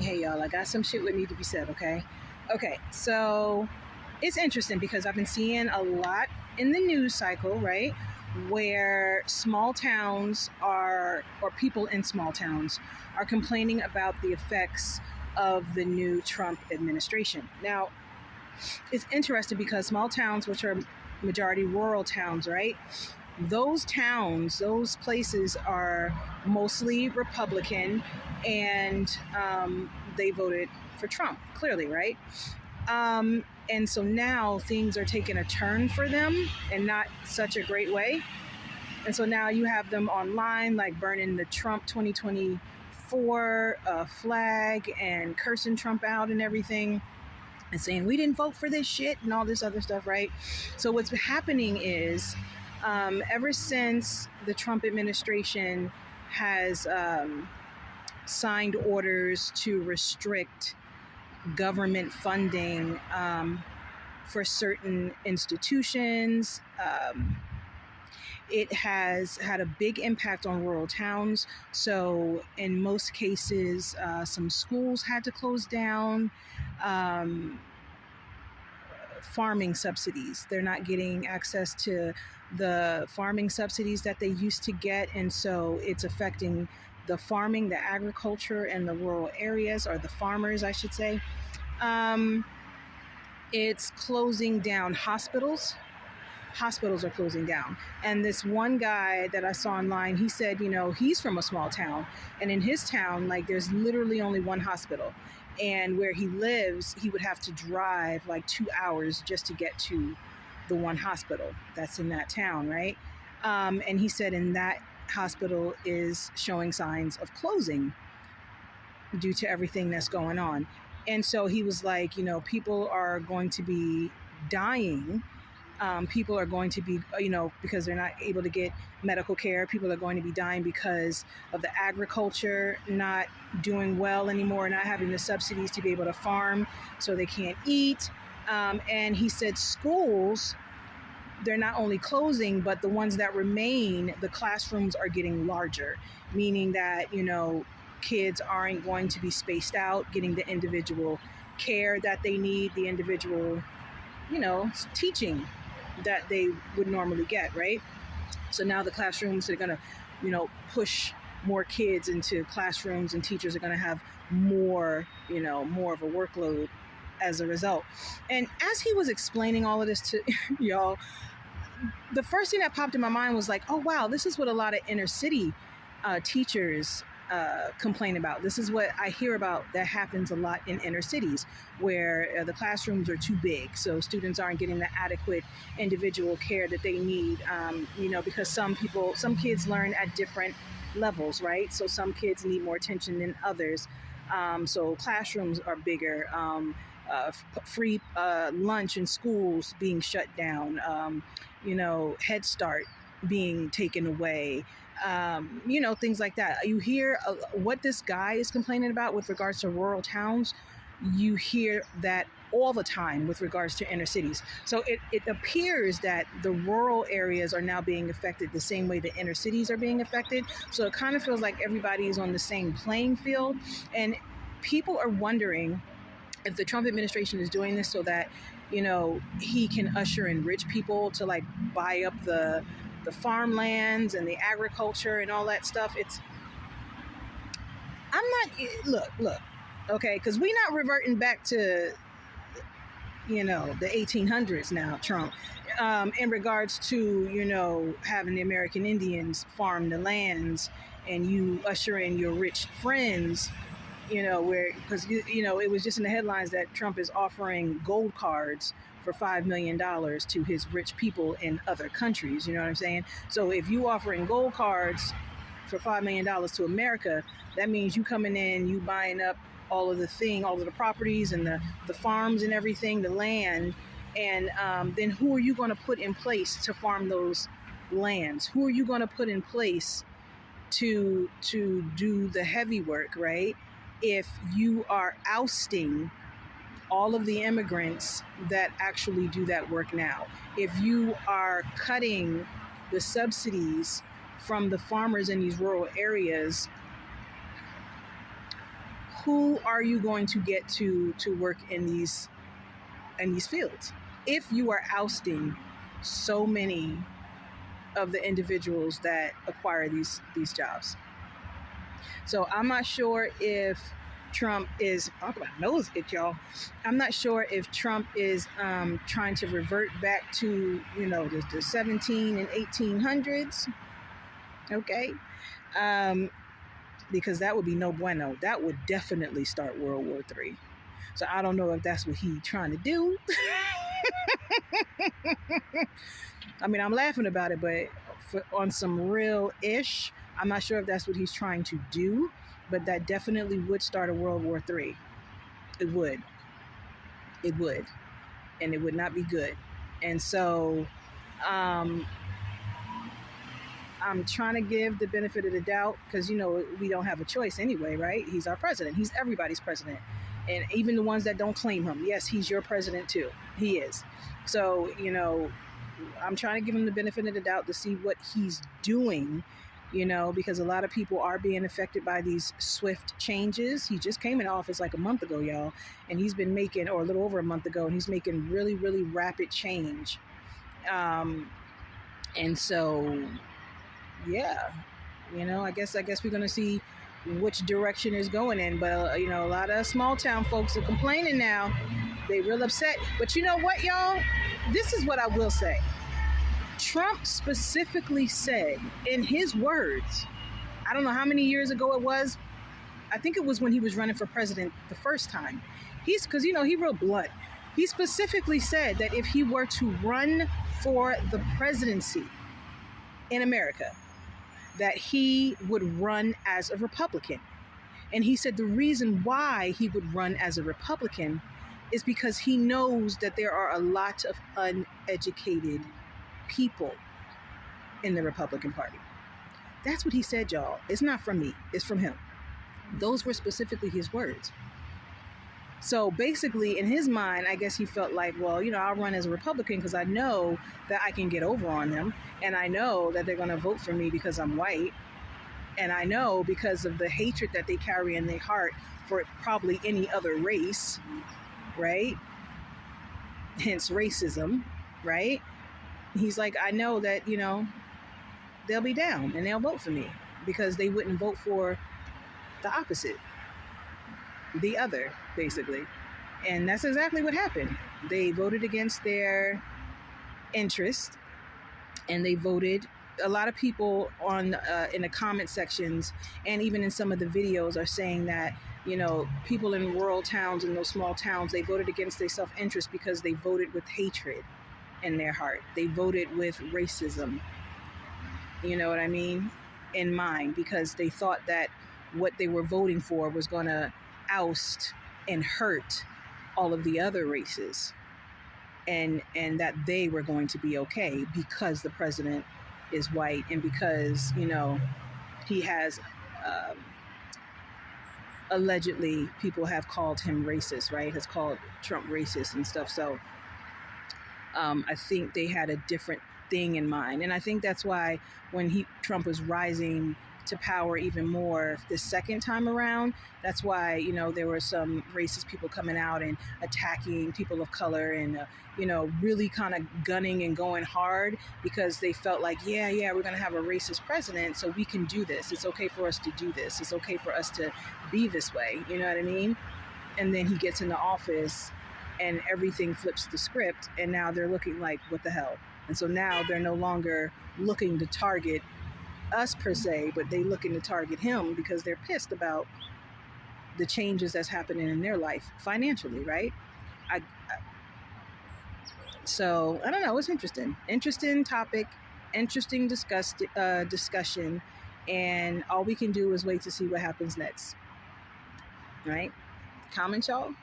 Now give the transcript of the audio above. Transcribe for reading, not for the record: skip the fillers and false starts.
Hey y'all, I got some shit that need to be said, okay? Okay, so it's interesting because I've been seeing a lot in the news cycle, right? Where small towns or people in small towns are complaining about the effects of the new Trump administration. Now, it's interesting because small towns, which are majority rural towns, right? Those towns, those places are mostly Republican, and they voted for Trump, clearly, right? And so now things are taking a turn for them and not such a great way. And so now you have them online, like burning the Trump 2024 flag and cursing Trump out and everything, and saying we didn't vote for this shit and all this other stuff, right? So what's happening is ever since the Trump administration has signed orders to restrict government funding for certain institutions, it has had a big impact on rural towns. So in most cases, some schools had to close down. Farming subsidies, they're not getting access to the farming subsidies that they used to get, and so it's affecting the farming, the agriculture, and the rural areas, or the farmers, I should say. It's closing down hospitals. Hospitals are closing down. And this one guy that I saw online, he said, you know, he's from a small town, and in his town, like, there's literally only one hospital. And where he lives, he would have to drive like 2 hours just to get to the one hospital that's in that town, right? And he said in that hospital is showing signs of closing due to everything that's going on. And so he was like, you know, people are going to be dying. People are going to be, you know, because they're not able to get medical care. People are going to be dying because of the agriculture not doing well anymore, not having the subsidies to be able to farm, so they can't eat. And he said schools, they're not only closing, but the ones that remain, the classrooms are getting larger, meaning that, you know, kids aren't going to be spaced out, getting the individual care that they need, the individual, you know, teaching that they would normally get, right? So now the classrooms are going to, you know, push more kids into classrooms, and teachers are going to have more, you know, more of a workload as a result. And as he was explaining all of this to y'all, the first thing that popped in my mind was like, oh, wow, this is what a lot of inner city teachers complain about. This is what I hear about that happens a lot in inner cities, where the classrooms are too big, so students aren't getting the adequate individual care that they need, you know, because some kids learn at different levels, right? So some kids need more attention than others. So classrooms are bigger, free lunch in schools being shut down, you know, Head Start being taken away, you know, things like that. You hear what this guy is complaining about with regards to rural towns. You hear that all the time with regards to inner cities. So it appears that the rural areas are now being affected the same way the inner cities are being affected. So it kind of feels like everybody is on the same playing field. And people are wondering if the Trump administration is doing this so that, you know, he can usher in rich people to like buy up the farmlands and the agriculture and all that stuff. Look, okay, because we're not reverting back to, you know, the 1800s now, Trump, in regards to, you know, having the American Indians farm the lands and you usher in your rich friends, you know, because, you know, it was just in the headlines that Trump is offering gold cards for $5 million to his rich people in other countries. You know what I'm saying? So if you offering gold cards for $5 million to America, that means you coming in, you buying up all of the properties and the farms and everything, the land. And then who are you going to put in place to farm those lands? Who are you going to put in place to do the heavy work, right? If you are ousting all of the immigrants that actually do that work now, if you are cutting the subsidies from the farmers in these rural areas, who are you going to get to work in these fields if you are ousting so many of the individuals that acquire these jobs? So I'm not sure if Trump is, talk about nose it, y'all. I'm not sure if Trump is trying to revert back to, you know, the 17 and 1800s. Okay. Because that would be no bueno. That would definitely start World War III. So I don't know if that's what he's trying to do. I mean, I'm laughing about it, but on some real-ish, I'm not sure if that's what he's trying to do, but that definitely would start a World War III. It would. It would. And it would not be good. And so I'm trying to give the benefit of the doubt because, you know, we don't have a choice anyway, right? He's our president. He's everybody's president. And even the ones that don't claim him, yes, he's your president too. He is. So, you know, I'm trying to give him the benefit of the doubt to see what he's doing, you know, because a lot of people are being affected by these swift changes. He just came in office like a month ago, y'all, and he's been making, or a little over a month ago, and he's making really, really rapid change. And so, yeah, you know, I guess we're going to see which direction is going in. But, you know, a lot of small town folks are complaining now. They real upset. But you know what, y'all? This is what I will say. Trump specifically said in his words, I don't know how many years ago it was. I think it was when he was running for president the first time. Because, you know, he real blunt. He specifically said that if he were to run for the presidency in America, that he would run as a Republican. And he said the reason why he would run as a Republican is because he knows that there are a lot of uneducated people in the Republican Party. That's what he said, y'all. It's not from me. It's from him. Those were specifically his words. So basically, in his mind, I guess he felt like, well, you know, I'll run as a Republican because I know that I can get over on them. And I know that they're going to vote for me because I'm white. And I know because of the hatred that they carry in their heart for probably any other race, right? Hence racism, right? He's like, I know that, you know, they'll be down and they'll vote for me because they wouldn't vote for the opposite, the other, basically. And that's exactly what happened. They voted against their interest, and they voted. A lot of people on in the comment sections and even in some of the videos are saying that, you know, people in rural towns and those small towns, they voted against their self-interest because they voted with hatred in their heart. They voted with racism, you know what I mean, in mind, because they thought that what they were voting for was going to oust and hurt all of the other races, and that they were going to be okay because the president is white and because, you know, he has allegedly, people have called him racist, right? Has called Trump racist and stuff. So I think they had a different thing in mind. And I think that's why when Trump was rising to power even more the second time around, that's why, you know, there were some racist people coming out and attacking people of color and, you know, really kind of gunning and going hard because they felt like, yeah, we're going to have a racist president, so we can do this. It's okay for us to do this. It's okay for us to be this way. You know what I mean? And then he gets into office and everything flips the script, and now they're looking like, what the hell? And so now they're no longer looking to target us per se, but they looking to target him because they're pissed about the changes that's happening in their life financially, right? So I don't know. It's interesting topic, interesting discussion, and all we can do is wait to see what happens next, right? Comment, y'all.